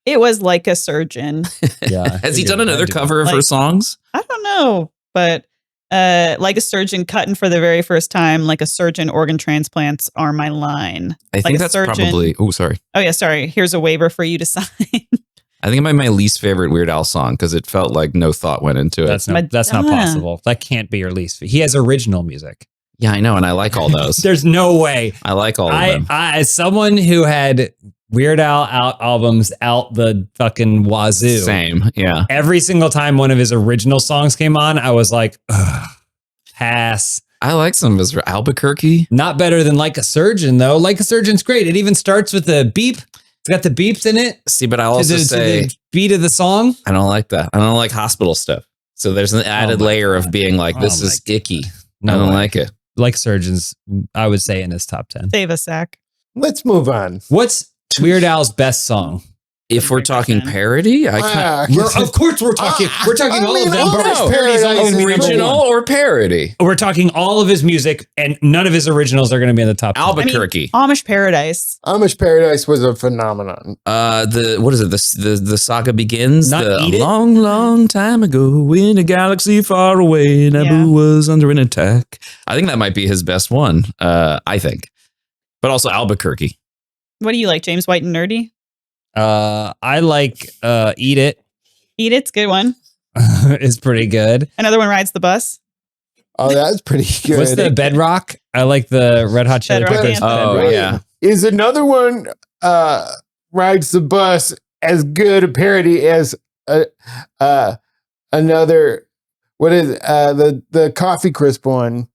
It was Like a Surgeon. Yeah. Has he done another cover of her Like- songs? I don't know, but Like a Surgeon cutting for the very first time, Like a Surgeon organ transplants are my line. I Like think a that's surgeon. probably. Oh, sorry. Oh yeah, sorry. Here's a waiver for you to sign. I think it might be my least favorite Weird Al song because it felt like no thought went into it. That's not Madonna. possible. That can't be your least. He has original music. Yeah, I know, and I like all those. There's no way. I like all of I, them. as someone who had Weird Al albums out the fucking wazoo, Same, yeah. every single time one of his original songs came on, I was like, ugh, pass. I like some of his Albuquerque. Not better than Like a Surgeon, though. Like a Surgeon's great. It even starts with a beep. It's got the beeps in it. See, but I To also the say beat of the song. I don't like that. I don't like hospital stuff. So there's an added my layer of being like, this Oh is my icky. No I don't way. like it. Like Surgeons, I would say in his top 10. Save us, Zach. Let's move on. What's Weird Al's best song? If we're talking parody, I can't. Of course we're talking all of them. Amish but Paradise always gonna be number Original one. or parody? We're talking all of his music, and none of his originals are going to be in the top 10. Albuquerque. Amish Paradise. Amish Paradise was a phenomenon. What is it? The saga begins. Not A Eat It? long time ago, in a galaxy far away, Naboo Yeah. was under an attack. I think that might be his best one. I think, but also Albuquerque. What do you like, James White and Nerdy? I like Eat It. Eat It's a good one. Is pretty good. Another one, Rides the Bus. Oh, that's pretty good. What's the Bedrock? I like the Red Hot Chili Bedrock Peppers. Anthem. Oh, Bedrock. yeah. Is another one Rides the Bus as good a parody as another, what is it? The Coffee Crisp one?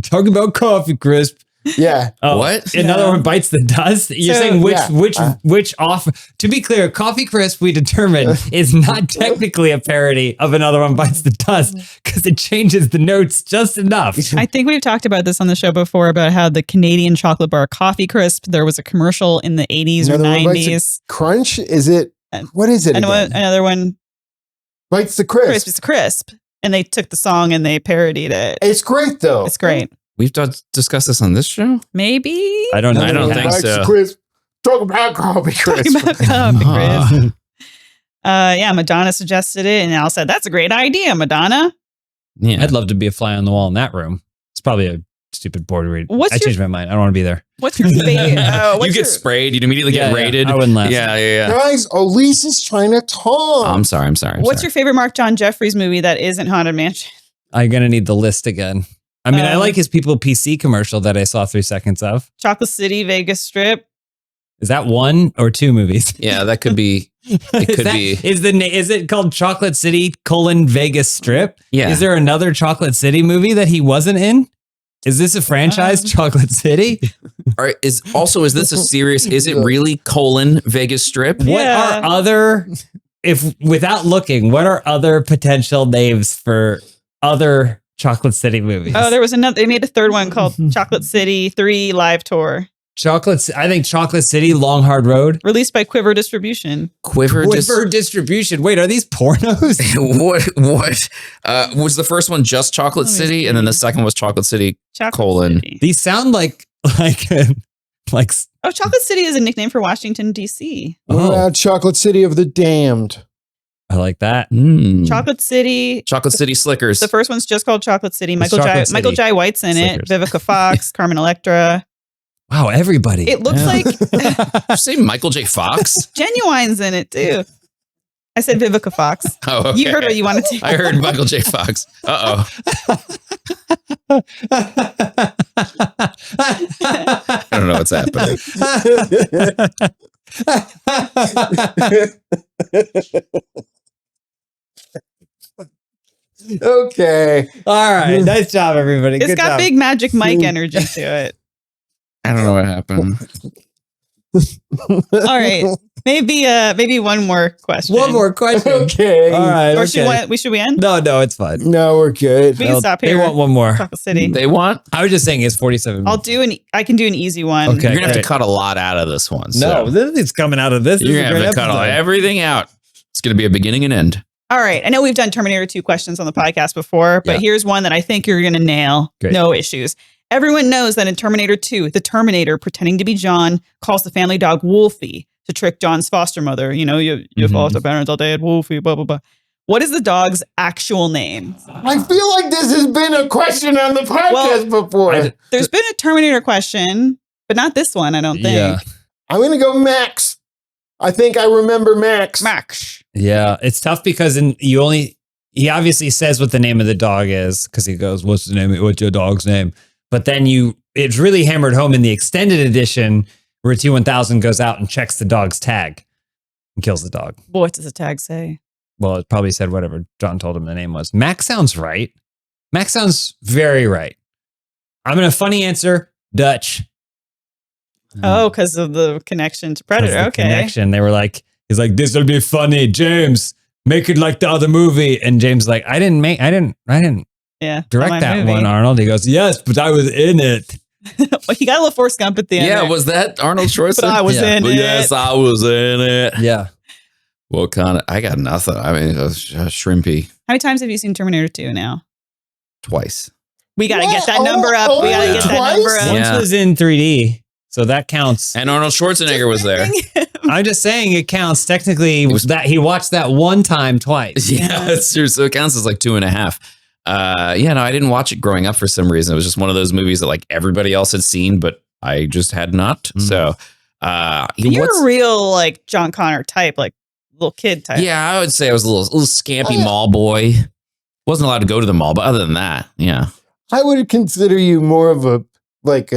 Talking about Coffee Crisp. Yeah. Oh, What? Another Yeah. one bites the dust. You're So- saying Yeah. which off? To be clear, Coffee Crisp we determined is not technically a parody of Another One Bites the Dust because it changes the notes just enough. I think we've talked about this on the show before about how the Canadian chocolate bar Coffee Crisp, there was a commercial in the 80s or Another one bites 90s. Crunch? Is it? What is it? And Again? another one, Bites the Crisp, Crisp. it's crisp. And they took the song and they parodied it. It's great though. It's great. We've discussed this on this show? Maybe. I don't know. I don't Another think one bites so. the Crisp. Talk about Coffee Crisp. Talking about Coffee Crisp. Yeah, Madonna suggested it, and Al said, "That's a great idea, Madonna." Yeah. I'd love to be a fly on the wall in that room. It's probably a stupid board read. What's I your- changed my mind. I don't want to be there. What's your favorite? You get sprayed, you'd immediately get rated. I wouldn't laugh. Yeah. Guys, Elyse is trying to talk. I'm sorry. What's your favorite Mark John Jeffries movie that isn't Haunted Mansion? I'm gonna need the list again. I mean, I Um, like his People PC commercial that I saw 3 seconds of. Chocolate City, Vegas Strip. Is that 1 or 2 movies? Yeah, that could be. It Is could that- be. Is it called Chocolate City: Vegas Strip? Yeah. Is there another Chocolate City movie that he wasn't in? Is this a franchise, Chocolate City? All right, is this a serious? Is it really Vegas Strip? What Yeah. are other, if without looking, what are other potential names for other Chocolate City movies? Oh, there was another. They made a third one called Chocolate City 3 Live Tour, I think Chocolate City: Long Hard Road. released by Quiver Distribution. Quiver Distribution. Wait, are these pornos? what was the first one just Chocolate Let me City, and then the second was Chocolate City : Chocolate City. These sound like Oh, Chocolate City is a nickname for Washington, D.C. What about Chocolate City of the Damned? I like that. Chocolate City. Chocolate City Slickers. The first one's just called Chocolate City. Michael Chocolate City. Jai White's in Slickers. it. Vivica Fox, Carmen Electra. Wow, everybody. It looks like Did you say Michael J. Fox? Genuine's in it too. I said Vivica Fox. Oh, okay. You heard what you wanted to. I heard Michael J. Fox. Uh-oh. I don't know what's happening. Okay. All right, nice job, everybody. It's Good got job. big Magic Mike energy to it. I don't know what happened. All right, maybe one more question. One more question. Okay. All right. Or Okay. should we end? No, it's fine. No, we're good. We can stop They here. want one more. Chocolate City. They want? I was just saying it's 47. I can do an easy one. Okay. You're going to have to great. cut a lot out of this one. No, So this is coming out of this. you're This is going a to have great to cut episode. everything out. It's going to be a beginning and end. All right. I know we've done Terminator 2 questions on the podcast before, but Yeah. here's one that I think you're going to nail. Great. No issues. Everyone knows that in Terminator 2, the Terminator, pretending to be John, calls the family dog Wolfie to trick John's foster mother. You know, you foster parents all day at Wolfie, blah, blah, blah. What is the dog's actual name? I feel like this has been a question on the podcast before. There's been a Terminator question, but not this one, I don't think. Yeah. I'm going to go Max. I think I remember Max. Max. Yeah, it's tough because he obviously says what the name of the dog is because he goes, "What's the name? What's your dog's name?" But then it's really hammered home in the extended edition where T-1000 goes out and checks the dog's tag and kills the dog. What does the tag say? Well, it probably said whatever John told him the name was. Max sounds right. Max sounds very right. I'm going to funny answer Dutch. Oh, because of the connection to Predator. The Okay. connection. They were like, he's like, "This will be funny, James. Make it like the other movie." And James is like, I didn't Yeah. direct my that movie. one, Arnold. He goes, "Yes, but I was in it." Well, he got a little Forrest Gump at the end. Yeah, there. was that Arnold Schwarzenegger? But I was Yeah. in it. Yes, I was in it. Yeah. What kind of? I got nothing. I mean, shrimpy How many times have you seen Terminator 2 now? twice. We got to What? get that number up. We got to Only get that twice? number up. Once Yeah. was in 3D, so that counts. And Arnold Schwarzenegger was there. I'm just saying it counts. Technically, that he watched that one time twice. Yeah, that's true. So it counts as like 2.5. Yeah, no, I didn't watch it growing up for some reason. It was just one of those movies that like everybody else had seen, but I just had not. Mm. So You're a real like John Connor type, like little kid type. Yeah, I would say I was a little scampy mall boy. Wasn't allowed to go to the mall, but other than that, yeah. I would consider you more of a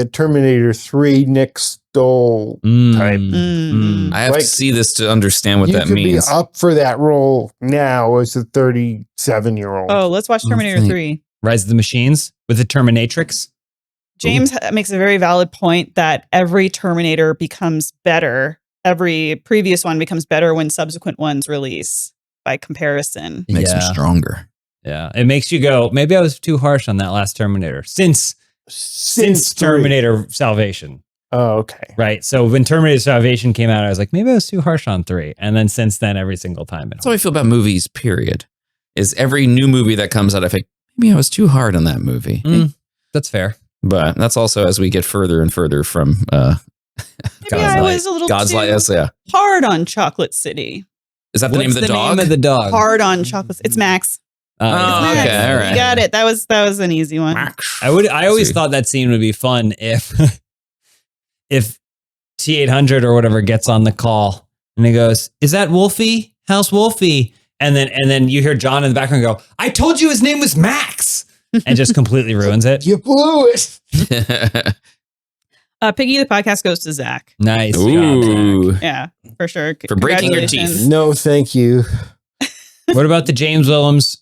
Terminator 3 Nick Stoll type. I have to see this to understand what that means. You could be up for that role now as a 37-year-old. Oh, let's watch Terminator 3. Rise of the Machines with the Terminatrix. James makes a very valid point that every Terminator becomes better. Every previous one becomes better when subsequent ones release by comparison. Makes them stronger. Yeah. It makes you go, maybe I was too harsh on that last Terminator. Since Terminator Salvation. Oh, okay. Right. So when Terminator Salvation came out, I was like, maybe I was too harsh on 3. And then since then, every single time. That's how I feel about movies, period. Is every new movie that comes out, I think, maybe I was too hard on that movie. That's fair. But that's also as we get further and further from Maybe I was a little too hard on Chocolate City. Is that the name of the dog? Name of the dog? Hard on Chocolate. It's Max. Okay, all right. You got it. That was an easy one. I always thought that scene would be fun if T-800 or whatever gets on the call and he goes, "Is that Wolfie? How's Wolfie?" And then you hear John in the background go, "I told you his name was Max," and just completely ruins it. You blew it. Piggy the podcast goes to Zach. Nice. Ooh. Yeah, for sure. For breaking your teeth. No, thank you. What about the James Willems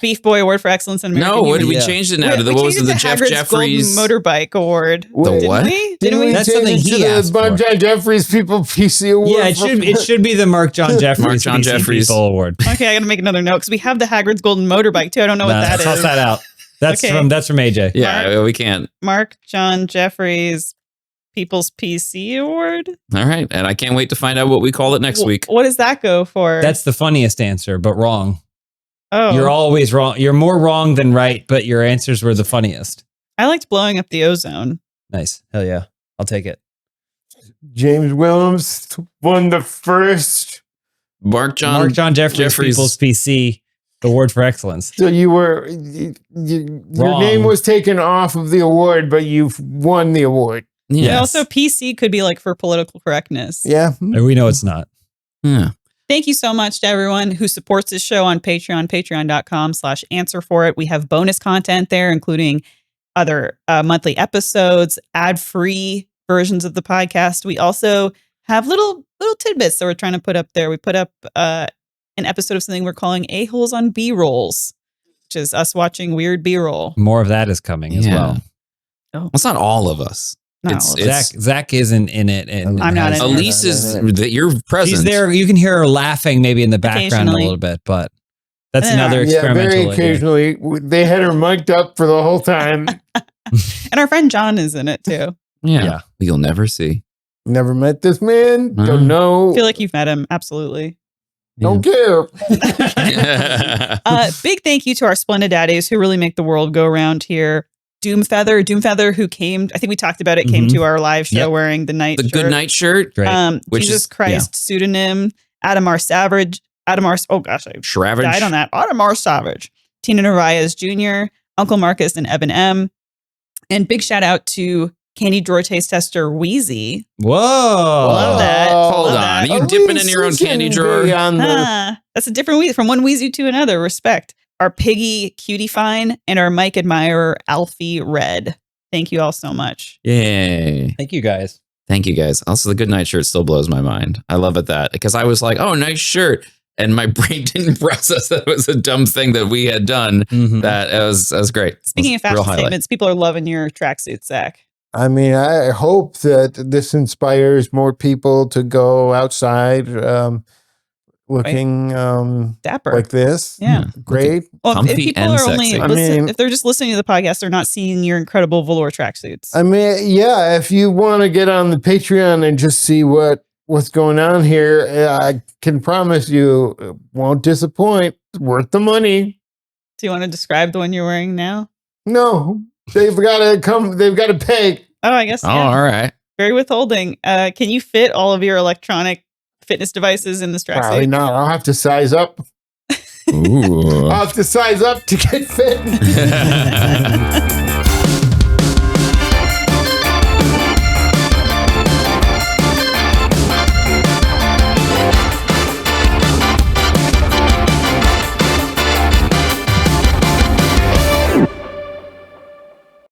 Beef Boy Award for Excellence in American No, Humor? we changed it now to the what was it, the Jeff Hagrid's Jeffries Golden Motorbike Award. The what? Didn't we? That's something he asked for. Mark John Jeffries People PC Award. Yeah, it should be the Mark John Jeffries People Award. Okay, I got to make another note because we have the Hagrid's Golden Motorbike too. I don't know what that is. Toss that out. That's from AJ. Yeah, we can't. Mark John Jeffries People's PC Award. All right, and I can't wait to find out what we call it next week. What does that go for? That's the funniest answer, but wrong. Oh, you're always wrong. You're more wrong than right, but your answers were the funniest. I liked blowing up the ozone. Nice. Hell yeah. I'll take it. James Willems won the first Mark John Jeffries People's PC Award for Excellence. So your name was taken off of the award, but you've won the award. Yes. Yeah. Also, PC could be like for political correctness. Yeah. We know it's not. Yeah. Thank you so much to everyone who supports this show on Patreon, patreon.com/answer for it. We have bonus content there, including other monthly episodes, ad-free versions of the podcast. We also have little tidbits that we're trying to put up there. We put up an episode of something we're calling A-Holes on B-Rolls, which is us watching weird B-roll. More of that is coming as well. Oh. It's not all of us. Zach isn't in it, and I'm not in it. Elyse is you're present. She's there. You can hear her laughing maybe in the background a little bit, but that's another experimental. Yeah, very occasionally. They had her mic'd up for the whole time. And our friend John is in it too. Yeah. You'll never see. Never met this man. Don't know. I feel like you've met him. Absolutely. Don't care. Big thank you to our splendid daddies who really make the world go around here. Doomfeather, who came, I think we talked about it, came to our live show wearing the night shirt. Good night shirt. Jesus Christ pseudonym, Adam R. Savage, oh gosh, I Shravage. died on that. Adam R. Savage, Tina Narvaez Jr., Uncle Marcus and Evan M. And big shout out to Candy Drawer Taste Tester Wheezy. Whoa. Love that. Hold on. Are you dipping in your own candy drawer? That's a different Wheezy, from one Wheezy to another. Respect. Our Piggy Cutie Fine and our Mike Admirer Alfie Red. Thank you all so much. Yay. Thank you guys. Thank you guys. Also, the good night shirt still blows my mind. I love it that because I was like, oh, nice shirt. And my brain didn't process that it was a dumb thing that we had done. That was great. Speaking of fashion statements, people are loving your tracksuit, Zach. I mean, I hope that this inspires more people to go outside looking dapper like this. Yeah. Great. Well, if people are only if they're just listening to the podcast, they're not seeing your incredible velour tracksuits. I mean, yeah, if you want to get on the Patreon and just see what's going on here, I can promise you it won't disappoint. It's worth the money. Do you want to describe the one you're wearing now? No, they've got to pay. Oh, I guess. Oh, all right. Very withholding. Can you fit all of your electronic fitness devices in this tracksuit? Probably not. I'll have to size up. Ooh. I'll have to size up to get fit.